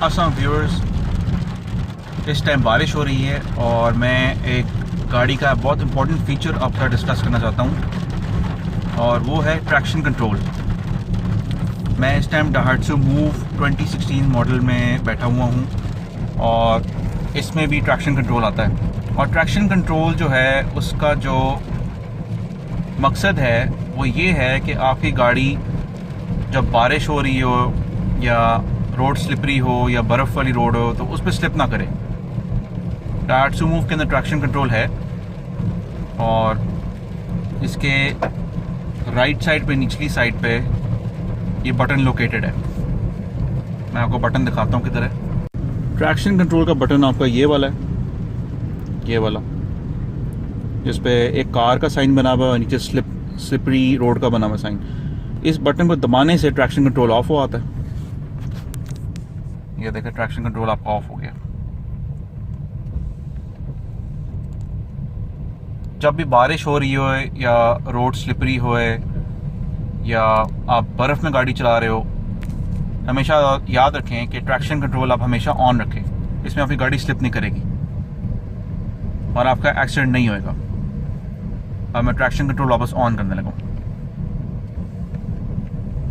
अस्सलाम व्यूअर्स, इस टाइम बारिश हो रही है और मैं एक गाड़ी का बहुत इंपॉर्टेंट फीचर आपके साथ डिस्कस करना चाहता हूँ और वो है ट्रैक्शन कंट्रोल। मैं इस टाइम Daihatsu Move 2016 मॉडल में बैठा हुआ हूँ और इसमें भी ट्रैक्शन कंट्रोल आता है। और ट्रैक्शन कंट्रोल जो है उसका जो मकसद है वो ये है कि आपकी गाड़ी जब बारिश हो रही हो या रोड स्लिपरी हो या बर्फ़ वाली रोड हो तो उस पर स्लिप ना करे। Daihatsu Move के अंदर ट्रैक्शन कंट्रोल है और इसके राइट साइड पे, निचली साइड पे ये बटन लोकेटेड है। मैं आपको बटन दिखाता हूँ किधर है। ट्रैक्शन कंट्रोल का बटन आपका ये वाला है, ये वाला, जिस पे एक कार का साइन बना हुआ है, नीचे स्लिपरी रोड का बना हुआ साइन। इस बटन को दबाने से ट्रैक्शन कंट्रोल ऑफ हो आता है। ये देखें, ट्रैक्शन कंट्रोल आपका ऑफ हो गया। जब भी बारिश हो रही हो या रोड स्लिपरी हो या आप बर्फ़ में गाड़ी चला रहे हो, हमेशा याद रखें कि ट्रैक्शन कंट्रोल आप हमेशा ऑन रखें। इसमें आपकी गाड़ी स्लिप नहीं करेगी और आपका एक्सीडेंट नहीं होएगा। अब मैं ट्रैक्शन कंट्रोल वापस ऑन करने लगा,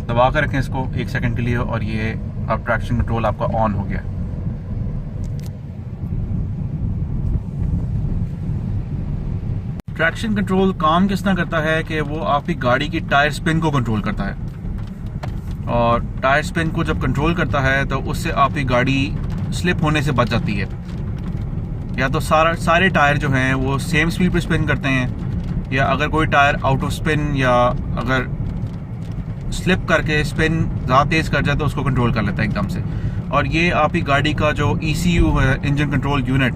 दबा कर रखें इसको 1 सेकंड के लिए और ये अब ट्रैक्शन कंट्रोल आपका ऑन हो गया। ट्रैक्शन कंट्रोल काम किस तरह करता है कि वो आपकी गाड़ी की टायर स्पिन को कंट्रोल करता है और टायर स्पिन को जब कंट्रोल करता है तो उससे आपकी गाड़ी स्लिप होने से बच जाती है। या तो सारे टायर जो हैं वो सेम स्पीड पे स्पिन करते हैं, या अगर कोई टायर आउट ऑफ स्पिन या अगर स्लिप करके स्पिन ज़्यादा तेज़ कर जाए तो उसको कंट्रोल कर लेता है एकदम से। और ये आपकी गाड़ी का जो ECU है, इंजन कंट्रोल यूनिट,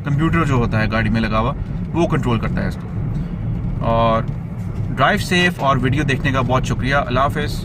कंप्यूटर जो होता है गाड़ी में लगा हुआ, वो कंट्रोल करता है इसको। और ड्राइव सेफ और वीडियो देखने का बहुत शुक्रिया। अल्लाह हाफ़िज़।